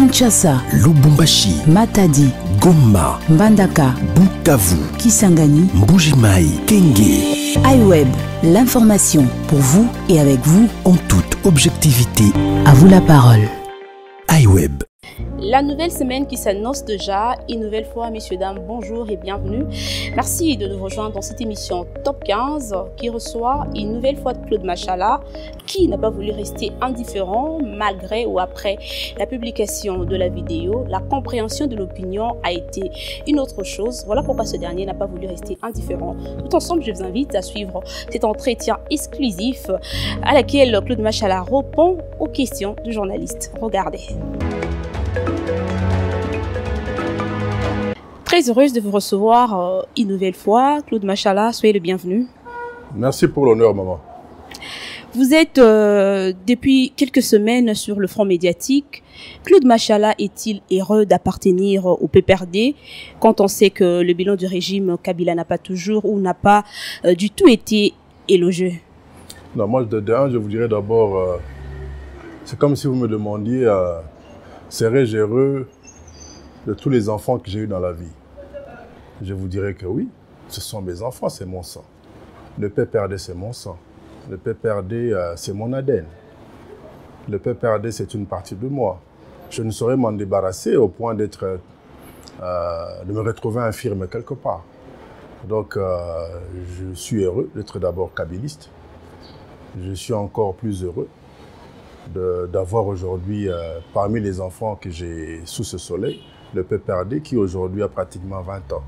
Kinshasa, Lubumbashi, Matadi, Goma, Mbandaka, Bukavu, Kisangani, Mbujimai, Kenge. iWeb, l'information pour vous et avec vous En toute objectivité, À vous la parole. iWeb. La nouvelle semaine qui s'annonce déjà, une nouvelle fois, messieurs, dames, bonjour et bienvenue. Merci de nous rejoindre dans cette émission Top 15 qui reçoit une nouvelle fois Claude Machala qui n'a pas voulu rester indifférent malgré ou après la publication de la vidéo. La compréhension de l'opinion a été une autre chose. Voilà pourquoi ce dernier n'a pas voulu rester indifférent. Tout ensemble, je vous invite à suivre cet entretien exclusif à laquelle Claude Machala répond aux questions du journaliste. Regardez. Très heureuse de vous recevoir une nouvelle fois. Claude Machala, soyez le bienvenu. Merci pour l'honneur, maman. Vous êtes depuis quelques semaines sur le front médiatique. Claude Machala est-il heureux d'appartenir au PPRD quand on sait que le bilan du régime Kabila n'a pas toujours ou n'a pas du tout été élogieux? Non, moi, je vous dirais d'abord, c'est comme si vous me demandiez, serais-je heureux de tous les enfants que j'ai eus dans la vie? Je vous dirais que oui, ce sont mes enfants, c'est mon sang. Le PPRD, c'est mon sang. Le PPRD, c'est mon ADN. Le PPRD, c'est une partie de moi. Je ne saurais m'en débarrasser au point de me retrouver infirme quelque part. Donc, je suis heureux d'être d'abord kabiliste. Je suis encore plus heureux d'avoir aujourd'hui, parmi les enfants que j'ai sous ce soleil, le PPRD qui aujourd'hui a pratiquement 20 ans.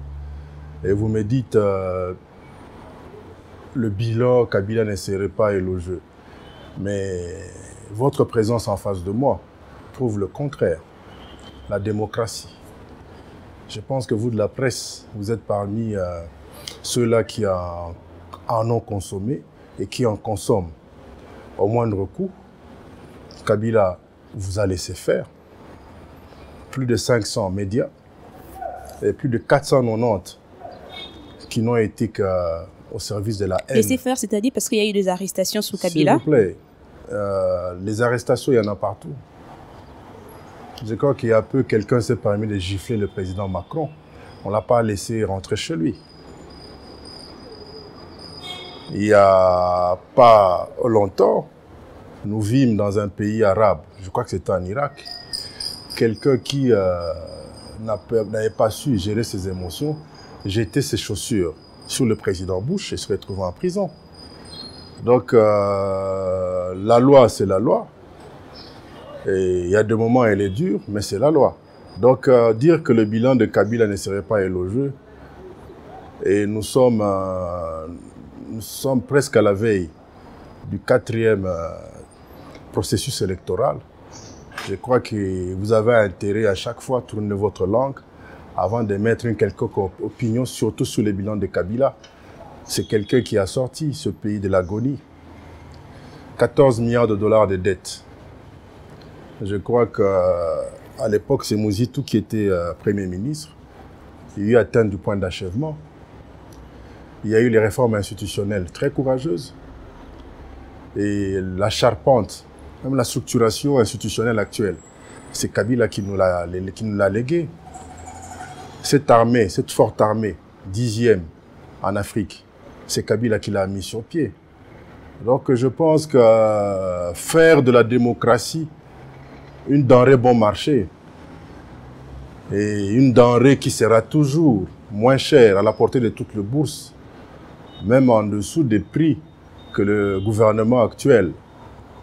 Et vous me dites, le bilan Kabila ne serait pas élogieux. Mais votre présence en face de moi prouve le contraire. La démocratie. Je pense que vous de la presse, vous êtes parmi ceux-là qui en ont consommé et qui en consomment au moindre coût. Kabila vous a laissé faire. Plus de 500 médias et plus de 490 qui n'ont été qu'au service de la haine. Laissez faire, c'est-à-dire parce qu'il y a eu des arrestations sous Kabila? S'il vous plaît, les arrestations, il y en a partout. Je crois qu'il y a peu, quelqu'un s'est permis de gifler le président Macron. On ne l'a pas laissé rentrer chez lui. Il n'y a pas longtemps, nous vîmes dans un pays arabe, je crois que c'était en Irak, quelqu'un qui n'avait pas su gérer ses émotions, jetait ses chaussures sur le président Bush et se retrouvait en prison. Donc, la loi, c'est la loi. Et il y a des moments où elle est dure, mais c'est la loi. Donc, dire que le bilan de Kabila ne serait pas élogieux, et nous sommes presque à la veille du 4e processus électoral. Je crois que vous avez intérêt à chaque fois à tourner votre langue avant d'émettre une quelconque opinion, surtout sur le bilan de Kabila. C'est quelqu'un qui a sorti ce pays de l'agonie. 14 milliards de dollars de dettes. Je crois qu'à l'époque, c'est Mouzitou qui était Premier ministre. Il y a eu atteint du point d'achèvement. Il y a eu les réformes institutionnelles très courageuses. Et la charpente, même la structuration institutionnelle actuelle, c'est Kabila qui nous l'a légué. Cette armée, cette forte armée, 10e en Afrique, c'est Kabila qui l'a mis sur pied. Donc je pense que faire de la démocratie une denrée bon marché et une denrée qui sera toujours moins chère à la portée de toutes les bourses, même en dessous des prix que le gouvernement actuel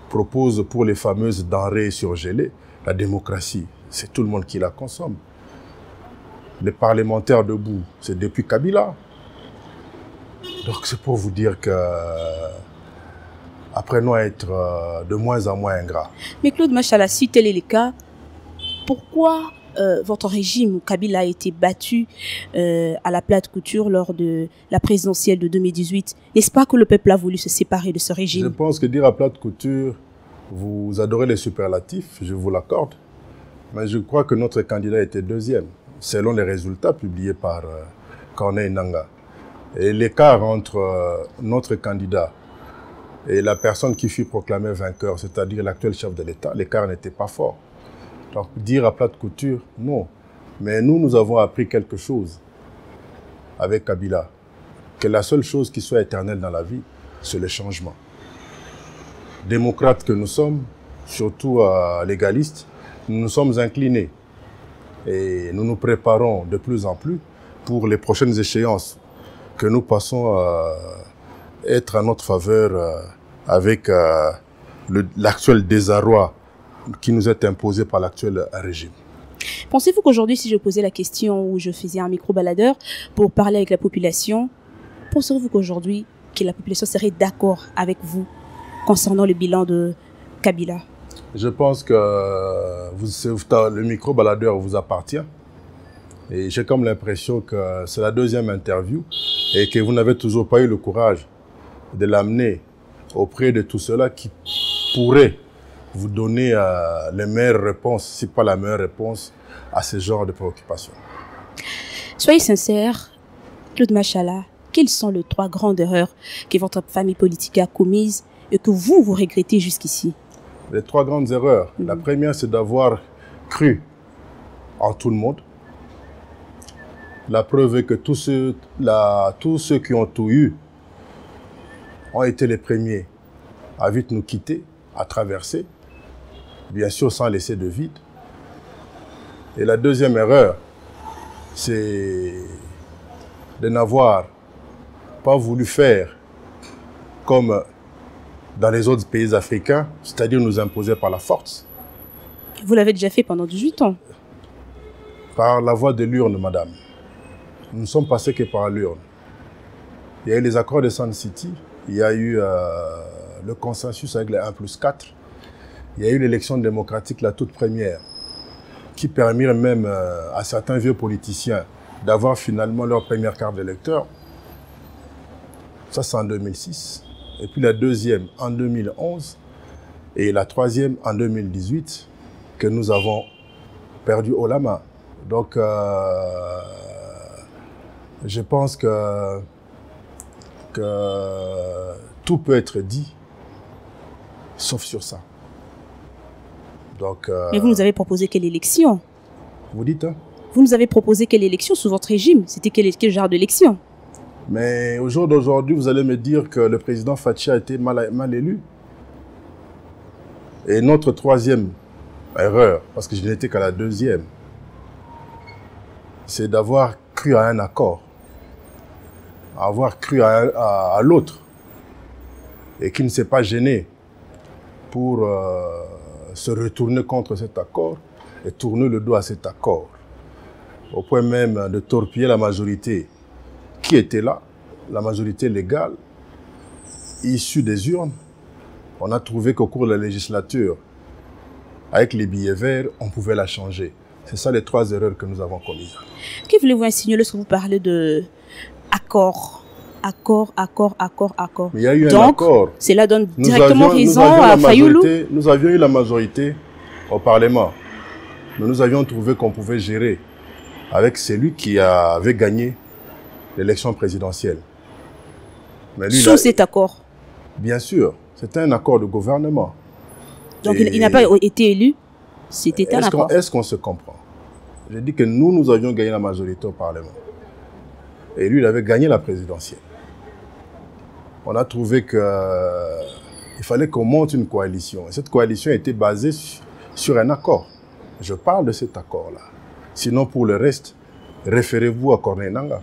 propose pour les fameuses denrées surgelées, la démocratie, c'est tout le monde qui la consomme. Les parlementaires debout, c'est depuis Kabila. Donc c'est pour vous dire que apprenons à être de moins en moins ingrats. Mais Claude Machala, si tel est le cas, pourquoi votre régime Kabila a été battu à la plate couture lors de la présidentielle de 2018? N'est-ce pas que le peuple a voulu se séparer de ce régime? Je pense que dire à plate couture, vous adorez les superlatifs, je vous l'accorde. Mais je crois que notre candidat était deuxième, selon les résultats publiés par Corneille Nangaa. Et l'écart entre notre candidat et la personne qui fut proclamée vainqueur, c'est-à-dire l'actuel chef de l'État, l'écart n'était pas fort. Donc, dire à plate couture, non. Mais nous avons appris quelque chose avec Kabila, que la seule chose qui soit éternelle dans la vie, c'est le changement. Démocrates que nous sommes, surtout légalistes, nous nous sommes inclinés et nous nous préparons de plus en plus pour les prochaines échéances que nous passons à être à notre faveur avec l'actuel désarroi qui nous est imposé par l'actuel régime. Pensez-vous qu'aujourd'hui, si je posais la question ou je faisais un micro-baladeur pour parler avec la population, pensez-vous qu'aujourd'hui, que la population serait d'accord avec vous concernant le bilan de Kabila? Je pense que le micro-baladeur vous appartient. Et j'ai comme l'impression que c'est la deuxième interview et que vous n'avez toujours pas eu le courage de l'amener auprès de tout cela qui pourrait vous donner les meilleures réponses, si pas la meilleure réponse, à ce genre de préoccupations. Soyez sincère, Claude Machala, quelles sont les 3 grandes erreurs que votre famille politique a commises et que vous regrettez jusqu'ici? Les 3 grandes erreurs. La première, c'est d'avoir cru en tout le monde. La preuve est que tous ceux qui ont tout eu ont été les premiers à vite nous quitter, à traverser, bien sûr sans laisser de vide. Et la deuxième erreur, c'est de n'avoir pas voulu faire comme dans les autres pays africains, c'est-à-dire nous imposer par la force. Vous l'avez déjà fait pendant 18 ans. Par la voie de l'urne, madame. Nous ne sommes passés que par l'urne. Il y a eu les accords de Sun City, il y a eu le consensus avec les 1+4, il y a eu l'élection démocratique, la toute première, qui permet même à certains vieux politiciens d'avoir finalement leur première carte d'électeur. Ça, c'est en 2006. Et puis la deuxième en 2011 et la troisième en 2018 que nous avons perdu haut la main. Donc, je pense que tout peut être dit, sauf sur ça. Donc, mais vous nous avez proposé quelle élection? Vous dites, hein? Vous nous avez proposé quelle élection sous votre régime? C'était quel genre d'élection? Mais au jour d'aujourd'hui, vous allez me dire que le président Fathi a été mal élu. Et notre troisième erreur, parce que je n'étais qu'à la deuxième, c'est d'avoir cru à un accord, avoir cru à l'autre, et qui ne s'est pas gêné pour se retourner contre cet accord et tourner le dos à cet accord, au point même de torpiller la majorité qui était là, la majorité légale, issue des urnes. On a trouvé qu'au cours de la législature, avec les billets verts, on pouvait la changer. C'est ça les 3 erreurs que nous avons commises. Que voulez-vous insinuer lorsque vous parlez de accord? Accord. Mais il y a eu donc, un accord. Cela donne directement raison à Fayoulou. Nous avions eu la majorité au Parlement. Mais nous avions trouvé qu'on pouvait gérer avec celui qui avait gagné l'élection présidentielle. Mais lui, sous cet accord? Bien sûr, c'était un accord de gouvernement. Donc il n'a pas été élu? C'était un accord. Est-ce qu'on se comprend? J'ai dit que nous avions gagné la majorité au Parlement. Et lui, il avait gagné la présidentielle. On a trouvé qu'il fallait qu'on monte une coalition. Et cette coalition était basée sur un accord. Je parle de cet accord-là. Sinon, pour le reste, référez-vous à Corneille Nangaa.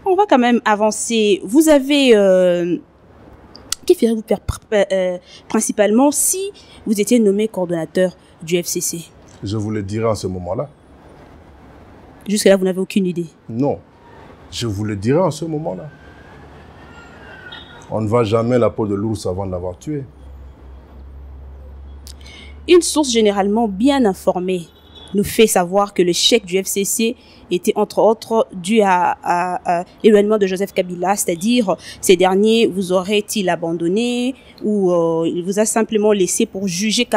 On va quand même avancer. Vous avez... que feriez-vous principalement si vous étiez nommé coordonnateur du FCC? Je vous le dirai en ce moment-là. Jusque-là, vous n'avez aucune idée? Non. Je vous le dirai en ce moment-là. On ne va jamais la peau de l'ours avant de l'avoir tué. Une source généralement bien informée nous fait savoir que le chèque du FCC était entre autres dû à l'éloignement de Joseph Kabila, c'est-à-dire ces derniers vous auraient-ils abandonné ou il vous a simplement laissé pour juger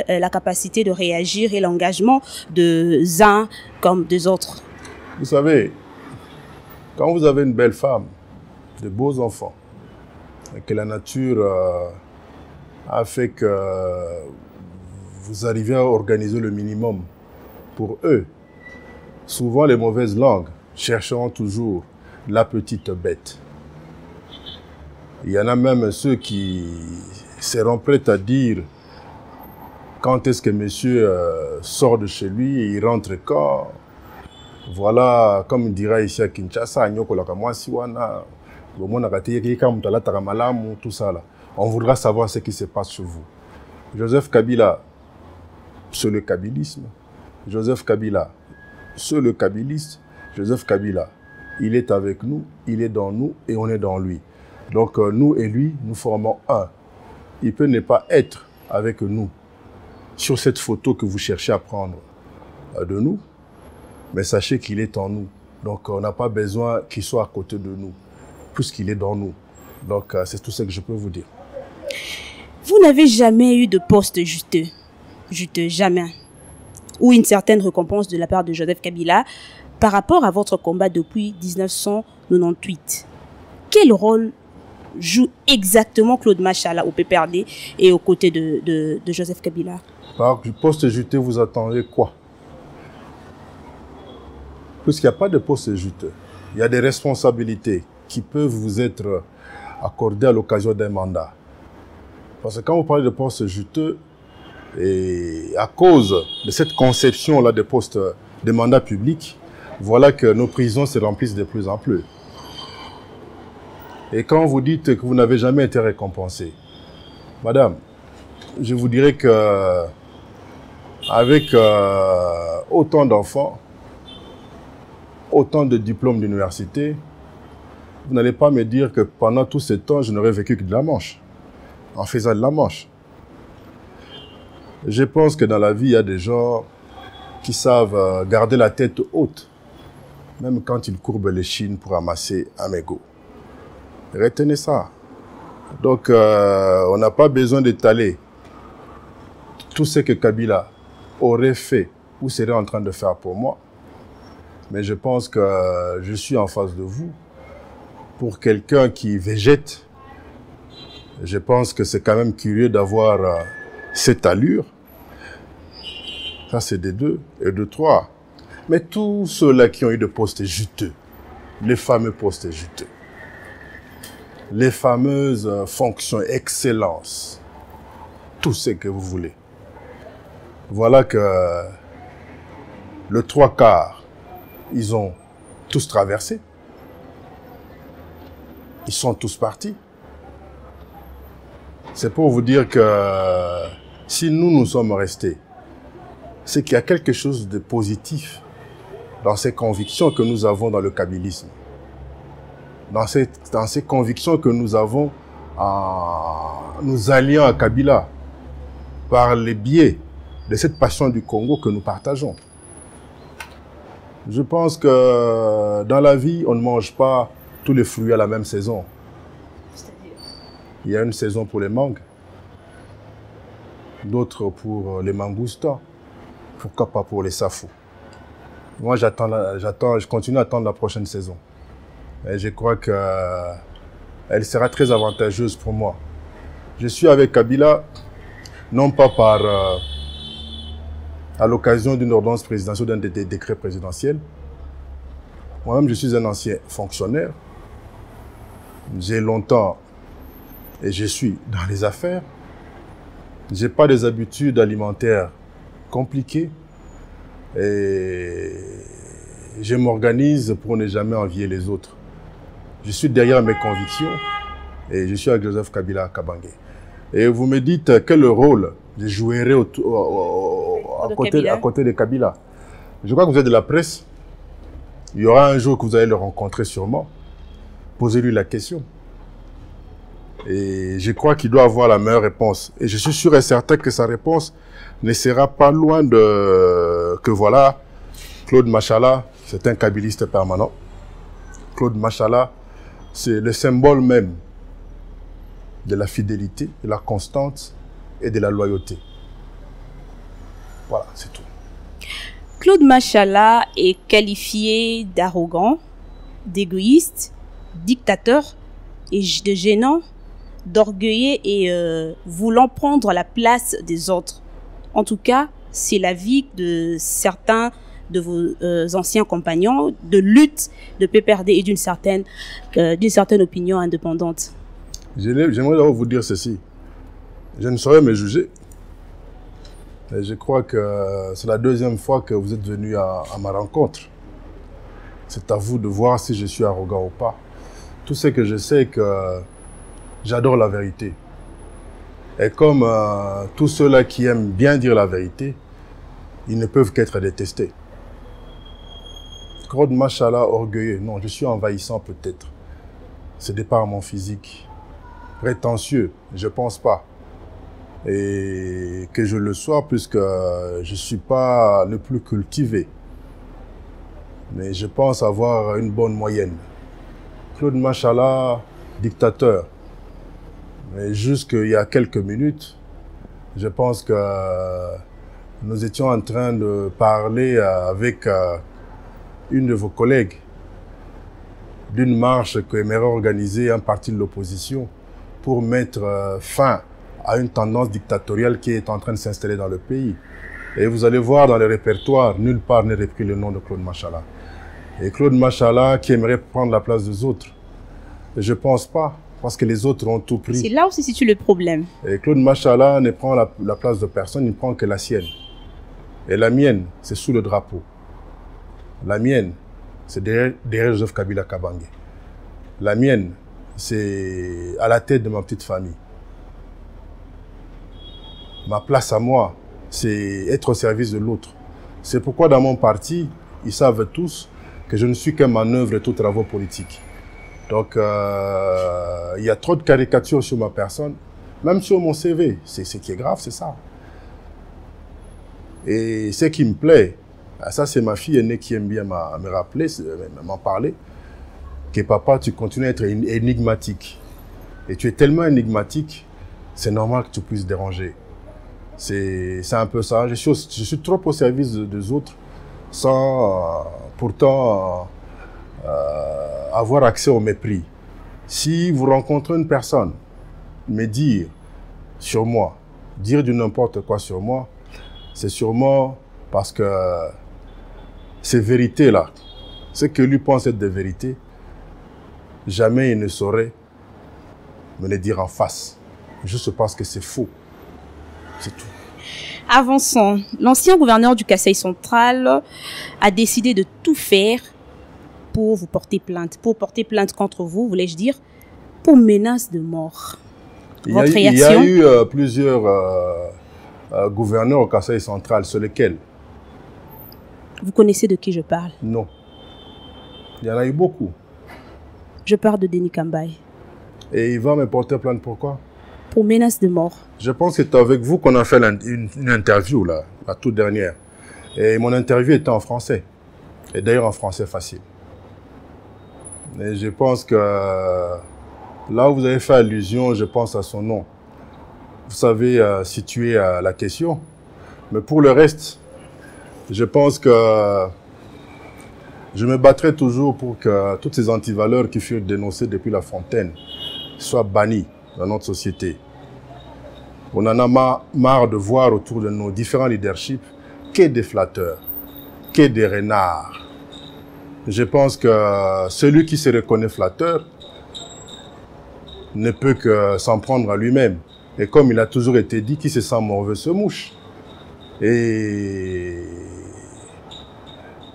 la capacité de réagir et l'engagement des uns comme des autres? Vous savez, quand vous avez une belle femme, de beaux enfants, et que la nature a fait que vous arrivez à organiser le minimum pour eux. Souvent, les mauvaises langues chercheront toujours la petite bête. Il y en a même ceux qui seront prêts à dire quand est-ce que monsieur sort de chez lui et il rentre quand. Voilà, comme il dira ici à Kinshasa, tout ça là. On voudra savoir ce qui se passe chez vous. Joseph Kabila, c'est le kabylisme. Joseph Kabila, c'est le kabylisme. Joseph Kabila, il est avec nous, il est dans nous et on est dans lui. Donc nous et lui, nous formons un. Il peut ne pas être avec nous sur cette photo que vous cherchez à prendre de nous, mais sachez qu'il est en nous. Donc on n'a pas besoin qu'il soit à côté de nous, puisqu'il est dans nous. Donc c'est tout ce que je peux vous dire. Vous n'avez jamais eu de poste juteux, jamais, ou une certaine récompense de la part de Joseph Kabila par rapport à votre combat depuis 1998. Quel rôle joue exactement Claude Machala au PPRD et aux côtés de Joseph Kabila? Par poste juteux, vous attendez quoi? Puisqu'il n'y a pas de poste juteux, il y a des responsabilités qui peuvent vous être accordées à l'occasion d'un mandat. Parce que quand vous parlez de postes juteux, et à cause de cette conception-là des postes, de mandats publics, voilà que nos prisons se remplissent de plus en plus. Et quand vous dites que vous n'avez jamais été récompensé, madame, je vous dirais que avec autant d'enfants, autant de diplômes d'université, vous n'allez pas me dire que pendant tout ce temps, je n'aurais vécu que de la manche, en faisant de la manche. Je pense que dans la vie, il y a des gens qui savent garder la tête haute, même quand ils courbent les chines pour amasser un mégot. Retenez ça. Donc, on n'a pas besoin d'étaler tout ce que Kabila aurait fait ou serait en train de faire pour moi. Mais je pense que je suis en face de vous. Pour quelqu'un qui végète, je pense que c'est quand même curieux d'avoir cette allure. Ça, c'est des deux. Et de trois. Mais tous ceux-là qui ont eu des postes juteux, les fameux postes juteux, les fameuses fonctions excellence, tout ce que vous voulez. Voilà que le 3/4, ils ont tous traversé. Ils sont tous partis. C'est pour vous dire que si nous sommes restés, c'est qu'il y a quelque chose de positif dans ces convictions que nous avons dans le kabylisme. Dans ces convictions que nous avons en nous alliant à Kabila par les biais de cette passion du Congo que nous partageons. Je pense que dans la vie, on ne mange pas tous les fruits à la même saison. Il y a une saison pour les mangues, d'autres pour les mangoustans, pourquoi pas pour les safous. Moi, je continue à attendre la prochaine saison. Et je crois qu'elle sera très avantageuse pour moi. Je suis avec Kabila, non pas à l'occasion d'une ordonnance présidentielle ou d'un décret présidentiel. Moi-même, je suis un ancien fonctionnaire. J'ai longtemps et je suis dans les affaires. Je n'ai pas des habitudes alimentaires compliquées. Et je m'organise pour ne jamais envier les autres. Je suis derrière mes convictions et je suis avec Joseph Kabila Kabange. Et vous me dites quel rôle je jouerai à côté de Kabila. Je crois que vous êtes de la presse. Il y aura un jour que vous allez le rencontrer sûrement. Posez-lui la question. Et je crois qu'il doit avoir la meilleure réponse. Et je suis sûr et certain que sa réponse ne sera pas loin de... que voilà, Claude Machala, c'est un kabiliste permanent. Claude Machala, c'est le symbole même de la fidélité, de la constance et de la loyauté. Voilà, c'est tout. Claude Machala est qualifié d'arrogant, d'égoïste, dictateur et de gênant, d'orgueilleux et voulant prendre la place des autres. En tout cas, c'est l'avis de certains de vos anciens compagnons de lutte de PPRD et d'une certaine opinion indépendante. J'aimerais d'abord vous dire ceci. Je ne saurais me juger. Et je crois que c'est la deuxième fois que vous êtes venu à ma rencontre. C'est à vous de voir si je suis arrogant ou pas. Tout ce que je sais est que j'adore la vérité. Et comme tous ceux-là qui aiment bien dire la vérité, ils ne peuvent qu'être détestés. Claude Machala, orgueilleux. Non, je suis envahissant peut-être. C'est de par mon physique. Prétentieux, je pense pas. Et que je le sois puisque je ne suis pas le plus cultivé. Mais je pense avoir une bonne moyenne. Claude Machala, dictateur. Mais jusqu'il y a quelques minutes, je pense que nous étions en train de parler avec une de vos collègues d'une marche qu'aimerait organiser un parti de l'opposition pour mettre fin à une tendance dictatoriale qui est en train de s'installer dans le pays. Et vous allez voir dans les répertoires, nulle part n'est repris le nom de Claude Machala. Et Claude Machala qui aimerait prendre la place des autres. Et je ne pense pas, parce que les autres ont tout pris. C'est là où se situe le problème. Et Claude Machala ne prend la place de personne, il ne prend que la sienne. Et la mienne, c'est sous le drapeau. La mienne, c'est derrière Joseph Kabila Kabange. La mienne, c'est à la tête de ma petite famille. Ma place à moi, c'est être au service de l'autre. C'est pourquoi dans mon parti, ils savent tous que je ne suis qu'un manœuvre de tous travaux politiques. Donc, il y a trop de caricatures sur ma personne, même sur mon CV. C'est ce qui est grave, c'est ça. Et ce qui me plaît, ça c'est ma fille aînée qui aime bien me rappeler, m'en parler, que papa, tu continues à être énigmatique. Et tu es tellement énigmatique, c'est normal que tu puisses déranger. C'est un peu ça. Je suis trop au service des autres sans pourtant avoir accès au mépris. Si vous rencontrez une personne, me dire sur moi, dire du n'importe quoi sur moi, c'est sûrement parce que ces vérités-là, ce que lui pense être des vérités, jamais il ne saurait me les dire en face. Juste parce que c'est faux. C'est tout. Avançons. L'ancien gouverneur du Kasaï central a décidé de tout faire pour vous porter plainte. Pour porter plainte contre vous, voulais-je dire, pour menace de mort. Votre réaction? Il y a eu plusieurs gouverneurs au Kasaï central. Sur lesquels? Vous connaissez de qui je parle? Non. Il y en a eu beaucoup. Je parle de Denis Kambaye. Et il va me porter plainte pourquoi? Pour menace de mort. Je pense que c'est avec vous qu'on a fait une interview, là, la toute dernière. Et mon interview était en français. Et d'ailleurs en français facile. Et je pense que là où vous avez fait allusion, je pense à son nom. Vous savez situer la question. Mais pour le reste, je pense que je me battrai toujours pour que toutes ces antivaleurs qui furent dénoncées depuis La Fontaine soient bannies dans notre société. On en a marre de voir autour de nos différents leaderships que des flatteurs, que des renards. Je pense que celui qui se reconnaît flatteur ne peut que s'en prendre à lui-même. Et comme il a toujours été dit, qui se sent mauvais se mouche. Et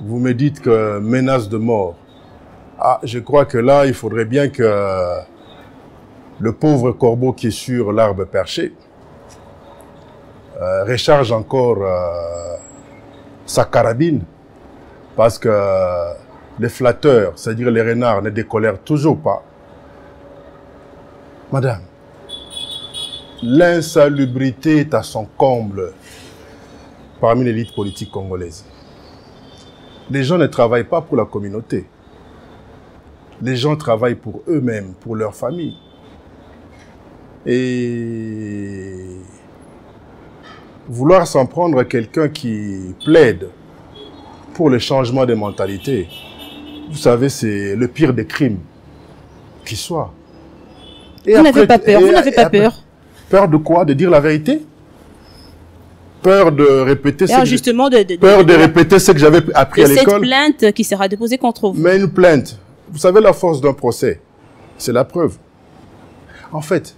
vous me dites que menace de mort. Ah, je crois que là, il faudrait bien que le pauvre corbeau qui est sur l'arbre perché recharge encore sa carabine, parce que les flatteurs, c'est-à-dire les renards, ne décolèrent toujours pas. Madame, l'insalubrité est à son comble parmi l'élite politique congolaise. Les gens ne travaillent pas pour la communauté. Les gens travaillent pour eux-mêmes, pour leur famille. Et vouloir s'en prendre à quelqu'un qui plaide pour le changement des mentalités, vous savez, c'est le pire des crimes qui soit. Vous n'avez pas peur, vous n'avez pas peur. Peur de quoi? De dire la vérité? Peur de répéter peur justement peur de répéter ce que j'avais appris à l'école. Cette plainte qui sera déposée contre vous. Mais une plainte, vous savez la force d'un procès, c'est la preuve. En fait,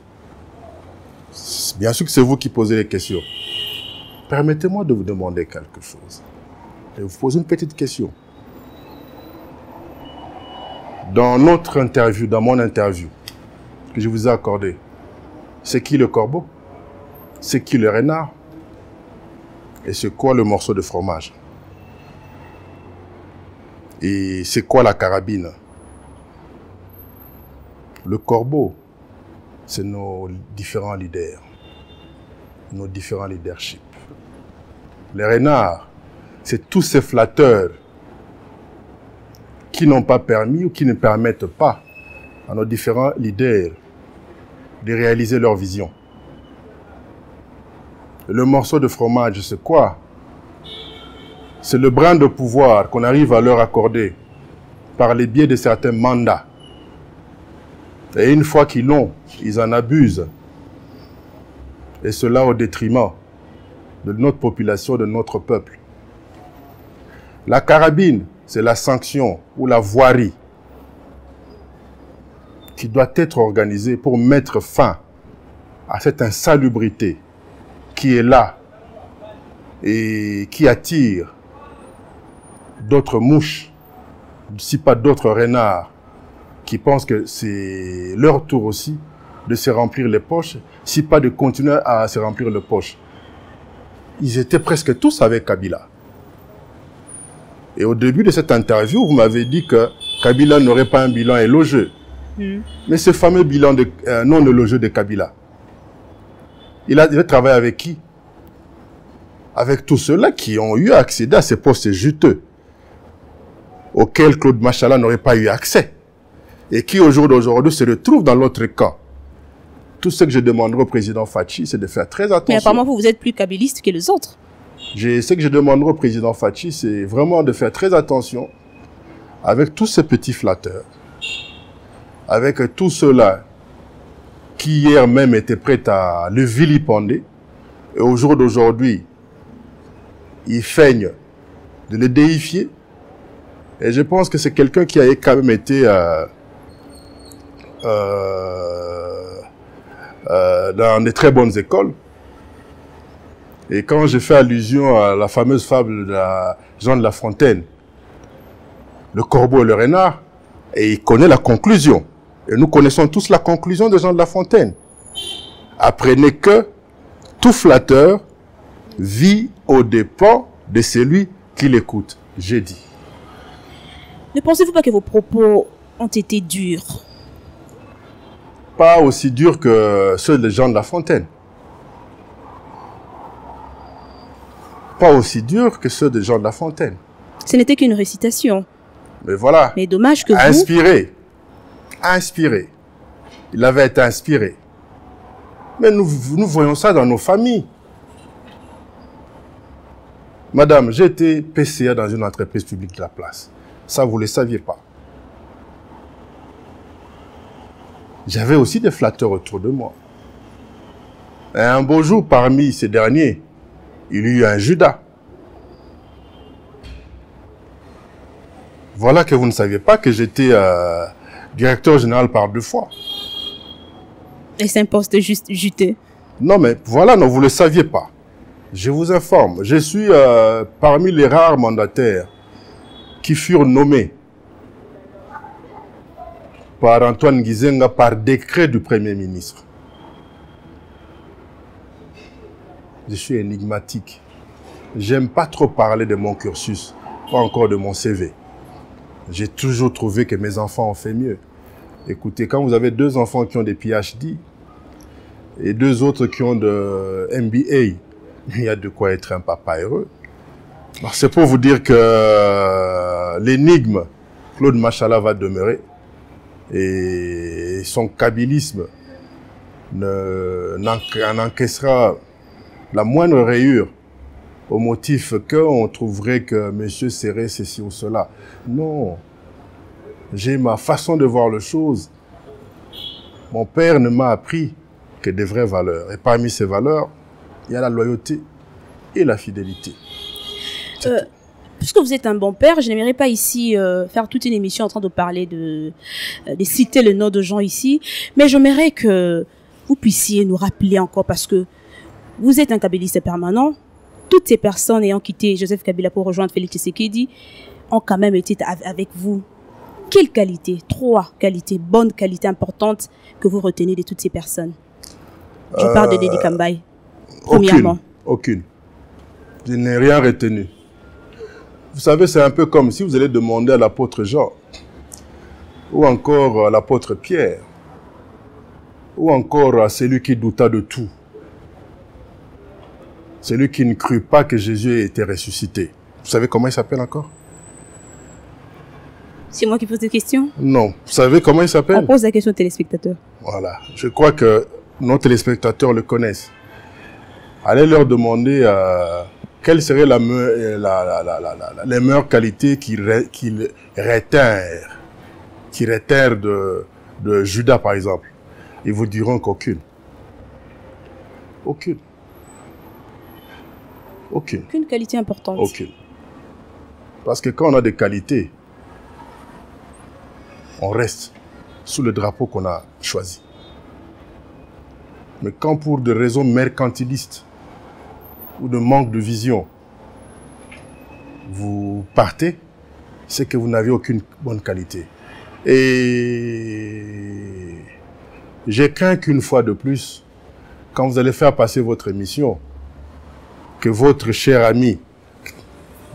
bien sûr que c'est vous qui posez les questions. Permettez-moi de vous demander quelque chose. Je vous pose une petite question. Dans notre interview, dans mon interview que je vous ai accordée, c'est qui le corbeau? C'est qui le renard? Et c'est quoi le morceau de fromage? Et c'est quoi la carabine? Le corbeau, c'est nos différents leaders, nos différents leaderships. Les renards, c'est tous ces flatteurs qui n'ont pas permis ou qui ne permettent pas à nos différents leaders de réaliser leur vision. Le morceau de fromage, c'est quoi? C'est le brin de pouvoir qu'on arrive à leur accorder par les biais de certains mandats. Et une fois qu'ils l'ont, ils en abusent. Et cela au détriment de notre population, de notre peuple. La carabine, c'est la sanction ou la voirie qui doit être organisée pour mettre fin à cette insalubrité qui est là et qui attire d'autres mouches, si pas d'autres renards, qui pensent que c'est leur tour aussi de se remplir les poches, si pas de continuer à se remplir les poches. Ils étaient presque tous avec Kabila. Et au début de cette interview, vous m'avez dit que Kabila n'aurait pas un bilan élogieux. Mais ce fameux bilan non élogieux de Kabila, il a travaillé avec qui? Avec tous ceux-là qui ont eu accès à ces postes juteux, auxquels Claude Machala n'aurait pas eu accès, et qui au jour d'aujourd'hui se retrouvent dans l'autre camp. Tout ce que je demanderai au président Fachi, c'est de faire très attention. Mais apparemment, vous êtes plus kabiliste que les autres. Ce que je demanderai au président Fachi, c'est vraiment de faire très attention avec tous ces petits flatteurs, avec tous ceux-là qui hier même étaient prêts à le vilipender, et au jour d'aujourd'hui, ils feignent de le déifier. Et je pense que c'est quelqu'un qui a quand même été dans des très bonnes écoles. Et quand je fais allusion à la fameuse fable de Jean de La Fontaine, le corbeau et le renard, et il connaît la conclusion. Et nous connaissons tous la conclusion de Jean de La Fontaine. Apprenez que tout flatteur vit aux dépens de celui qui l'écoute. J'ai dit. Ne pensez-vous pas que vos propos ont été durs? Pas aussi durs que ceux de Jean de La Fontaine. Pas aussi durs que ceux de Jean de La Fontaine. Ce n'était qu'une récitation. Mais voilà. Mais dommage que inspiré. Inspiré. Il avait été inspiré. Mais nous voyons ça dans nos familles. Madame, j'ai été PCA dans une entreprise publique de la place. Ça, vous ne le saviez pas. J'avais aussi des flatteurs autour de moi. Et un beau jour, parmi ces derniers, il y a eu un Judas. Voilà que vous ne saviez pas que j'étais directeur général par 2 fois. Et c'est un poste juste juteux. Non, mais voilà, non, vous ne le saviez pas. Je vous informe, je suis parmi les rares mandataires qui furent nommés par Antoine Gizenga par décret du Premier ministre. Je suis énigmatique. J'aime pas trop parler de mon cursus, pas encore de mon CV. J'ai toujours trouvé que mes enfants ont fait mieux. Écoutez, quand vous avez 2 enfants qui ont des PhD et 2 autres qui ont de MBA, il y a de quoi être un papa heureux. C'est pour vous dire que l'énigme, Claude Machala va demeurer et son kabilisme n'encaissera la moindre rayure au motif qu'on trouverait que monsieur serait ceci ou cela. Non, j'ai ma façon de voir les choses. Mon père ne m'a appris que des vraies valeurs. Et parmi ces valeurs, il y a la loyauté. et la fidélité. Puisque vous êtes un bon père, je n'aimerais pas ici faire toute une émission en train de parler de citer le nom de gens ici, mais j'aimerais que vous puissiez nous rappeler encore, parce que vous êtes un kabyliste permanent. Toutes ces personnes ayant quitté Joseph Kabila pour rejoindre Félix Tshisekedi ont quand même été avec vous. Quelles qualités, 3 qualités, bonnes qualités importantes que vous retenez de toutes ces personnes? Je parle de Dédi Kambaye, premièrement. Aucune. Je n'ai rien retenu. Vous savez, c'est un peu comme si vous allez demander à l'apôtre Jean, ou encore à l'apôtre Pierre, ou encore à celui qui douta de tout, celui qui ne crut pas que Jésus était ressuscité. Vous savez comment il s'appelle encore? C'est moi qui pose des questions? Non. Vous savez comment il s'appelle? On pose la question aux téléspectateurs. Voilà. Je crois que nos téléspectateurs le connaissent. Allez leur demander quelles seraient les meilleures qualités qu'ils rétèrent de Judas, par exemple. Ils vous diront qu'aucune. Aucune. Aucune. Aucune qualité importante. Aucune. Parce que quand on a des qualités, on reste sous le drapeau qu'on a choisi. Mais quand pour des raisons mercantilistes ou de manque de vision, vous partez, c'est que vous n'avez aucune bonne qualité. Et j'ai craint qu'une fois de plus, quand vous allez faire passer votre émission, que votre cher ami,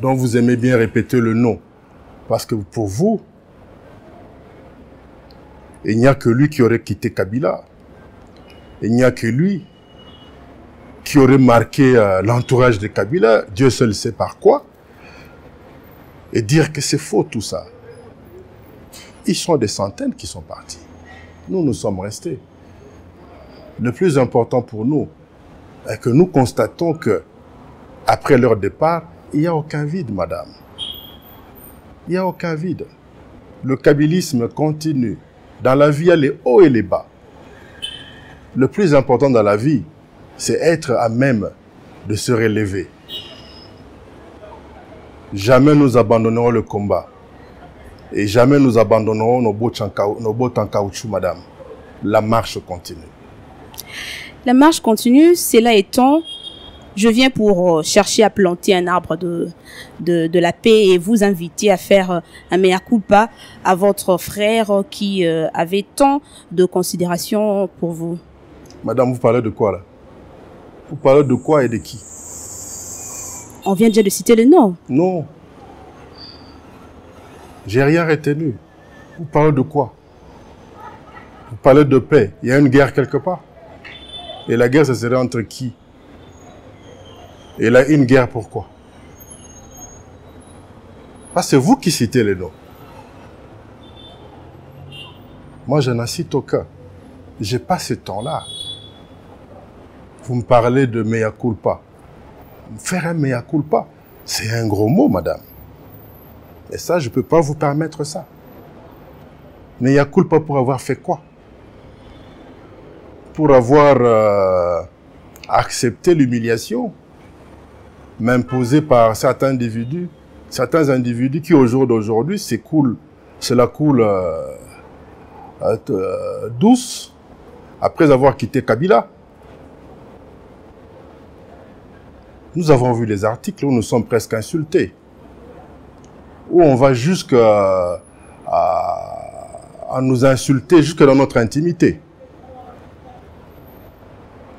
dont vous aimez bien répéter le nom, parce que pour vous, il n'y a que lui qui aurait quitté Kabila. Il n'y a que lui qui aurait marqué l'entourage de Kabila, Dieu seul sait par quoi, et dire que c'est faux tout ça. Ils sont des centaines qui sont partis. Nous, nous sommes restés. Le plus important pour nous est que nous constatons que après leur départ, il n'y a aucun vide, madame. Il n'y a aucun vide. Le kabylisme continue. Dans la vie, il y a les hauts et les bas. Le plus important dans la vie, c'est être à même de se relever. Jamais nous abandonnerons le combat. Et jamais nous abandonnerons nos bottes en caoutchouc, madame. La marche continue. La marche continue, cela étant, je viens pour chercher à planter un arbre de la paix et vous inviter à faire un mea culpa à votre frère qui avait tant de considération pour vous. Madame, vous parlez de quoi là? Vous parlez de quoi et de qui? On vient déjà de citer le nom. Non. J'ai rien retenu. Vous parlez de quoi? Vous parlez de paix. Il y a une guerre quelque part. Et la guerre, ça serait entre qui? Et là, une guerre, pourquoi? Parce que c'est vous qui citez les noms. Moi, je n'en cite aucun. Je n'ai pas ce temps-là. Vous me parlez de mea culpa. Faire un mea culpa, c'est un gros mot, madame. Et ça, je ne peux pas vous permettre ça. Mea culpa pour avoir fait quoi? Pour avoir accepté l'humiliation m'imposée par certains individus qui au jour d'aujourd'hui, cela coule douce après avoir quitté Kabila. Nous avons vu les articles où nous sommes presque insultés, où on va jusqu'à nous insulter jusque dans notre intimité.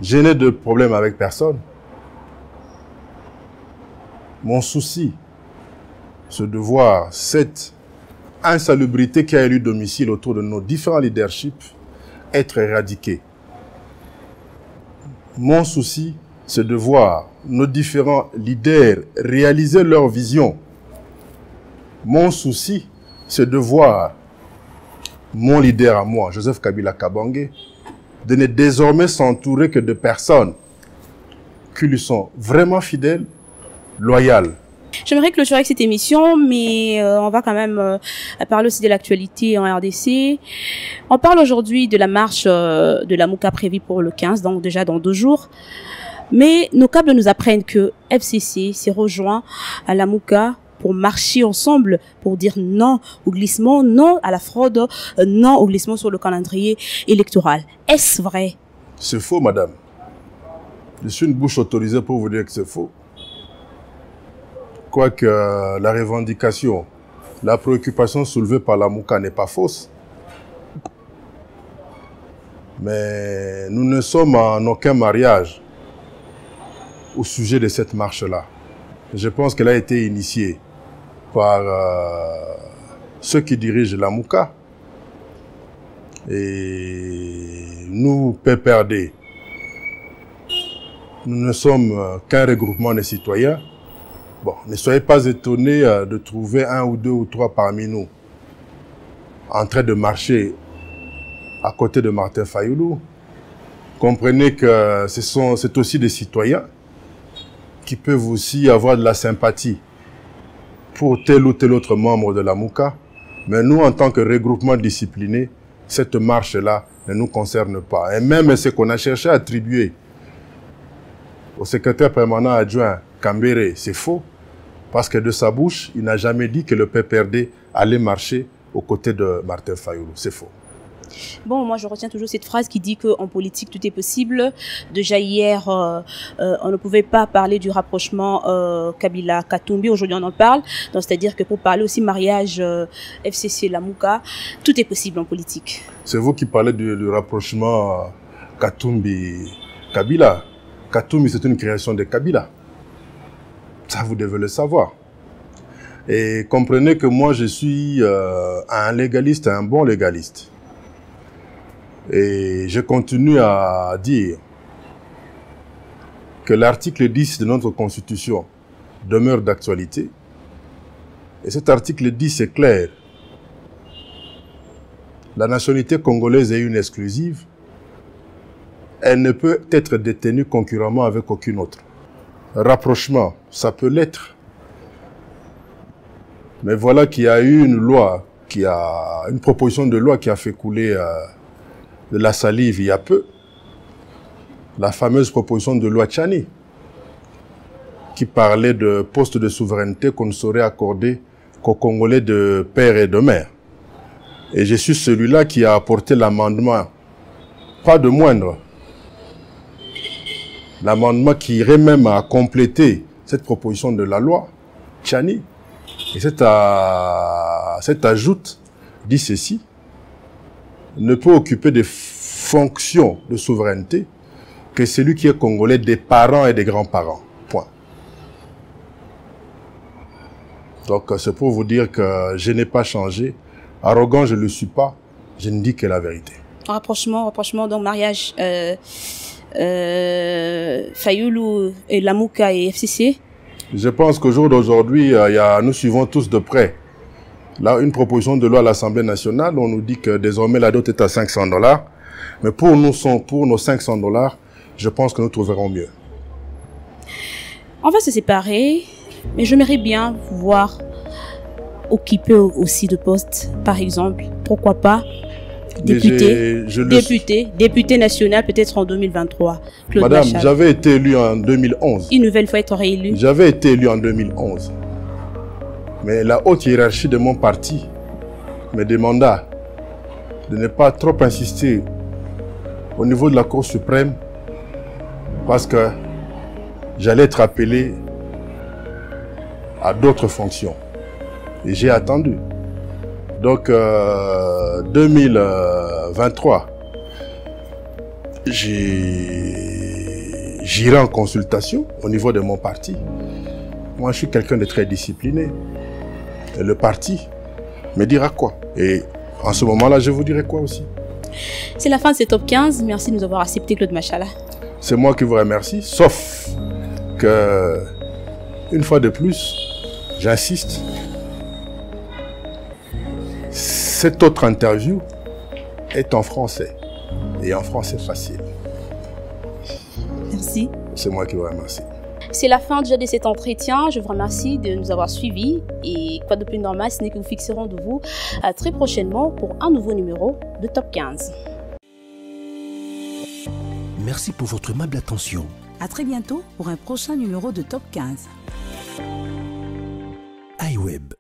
Je n'ai de problème avec personne. Mon souci, c'est de voir cette insalubrité qui a élu domicile autour de nos différents leaderships être éradiquée. Mon souci, c'est de voir nos différents leaders réaliser leur vision. Mon souci, c'est de voir mon leader à moi, Joseph Kabila Kabange, de ne désormais s'entourer que de personnes qui lui sont vraiment fidèles, loyales. J'aimerais clôturer avec cette émission, mais on va quand même parler aussi de l'actualité en RDC. On parle aujourd'hui de la marche de la Mouka prévue pour le 15, donc déjà dans 2 jours. Mais nos câbles nous apprennent que FCC s'est rejoint à Lamouka pour marcher ensemble, pour dire non au glissement, non à la fraude, non au glissement sur le calendrier électoral. Est-ce vrai? C'est faux, madame. Je suis une bouche autorisée pour vous dire que c'est faux. Quoique la revendication, la préoccupation soulevée par Lamouka n'est pas fausse. Mais nous ne sommes en aucun mariage au sujet de cette marche-là. Je pense qu'elle a été initiée par ceux qui dirigent Lamouka. Et nous, PPRD, nous ne sommes qu'un regroupement de citoyens. Bon, ne soyez pas étonnés de trouver un ou deux ou trois parmi nous en train de marcher à côté de Martin Fayulu. Comprenez que c'est aussi des citoyens qui peuvent aussi avoir de la sympathie pour tel ou tel autre membre de Lamouka. Mais nous, en tant que regroupement discipliné, cette marche-là ne nous concerne pas. Et même ce qu'on a cherché à attribuer au secrétaire permanent adjoint Kambere, c'est faux. Parce que de sa bouche, il n'a jamais dit que le PPRD allait marcher aux côtés de Martin Fayulu. C'est faux. Bon, moi je retiens toujours cette phrase qui dit qu'en politique tout est possible. Déjà hier, on ne pouvait pas parler du rapprochement Kabila-Katumbi. Aujourd'hui on en parle. Donc c'est-à-dire que pour parler aussi mariage FCC Lamouka, tout est possible en politique. C'est vous qui parlez du rapprochement Katumbi-Kabila. Katumbi, c'est une création de Kabila. Ça, vous devez le savoir. Et comprenez que moi, je suis un légaliste, un bon légaliste. Et je continue à dire que l'article 10 de notre Constitution demeure d'actualité. Et cet article 10 est clair. La nationalité congolaise est une exclusive. Elle ne peut être détenue concurremment avec aucune autre. Rapprochement, ça peut l'être. Mais voilà qu'il y a eu une proposition de loi qui a fait couler de la salive il y a peu. La fameuse proposition de loi Tchani, qui parlait de postes de souveraineté qu'on ne saurait accorder qu'aux Congolais de père et de mère. Et je suis celui-là qui a apporté l'amendement, pas de moindre, l'amendement qui irait même à compléter cette proposition de la loi Tchani. Et cet ajout dit ceci: ne peut occuper des fonctions de souveraineté que celui qui est congolais des parents et des grands-parents. Point. Donc c'est pour vous dire que je n'ai pas changé. Arrogant, je ne le suis pas. Je ne dis que la vérité. Rapprochement, donc mariage Fayulu et Lamouka et FCC. Je pense qu'au jour d'aujourd'hui, nous suivons tous de près. Là, une proposition de loi à l'Assemblée nationale, on nous dit que désormais la dot est à $500. Mais pour nos $500, je pense que nous trouverons mieux. On va se séparer, mais j'aimerais bien vous voir occuper aussi de postes, par exemple, pourquoi pas député national peut-être en 2023. Claude Madame, Machal. J'avais été élu en 2011. Une nouvelle fois être réélu. J'avais été élu en 2011. Mais la haute hiérarchie de mon parti me demanda de ne pas trop insister au niveau de la Cour suprême parce que j'allais être appelé à d'autres fonctions. Et j'ai attendu. Donc, 2023, j'irai en consultation au niveau de mon parti. Moi, je suis quelqu'un de très discipliné. Et le parti me dira quoi. Et en ce moment-là, je vous dirai quoi aussi. C'est la fin de ce top 15. Merci de nous avoir accepté, Claude Machala. C'est moi qui vous remercie. Sauf que, une fois de plus, j'insiste, cette autre interview est en français. Et en français facile. Merci. C'est moi qui vous remercie. C'est la fin déjà de cet entretien. Je vous remercie de nous avoir suivis. Et quoi de plus normal, ce n'est que nous fixerons de vous très prochainement pour un nouveau numéro de Top 15. Merci pour votre aimable attention. À très bientôt pour un prochain numéro de Top 15. iWeb.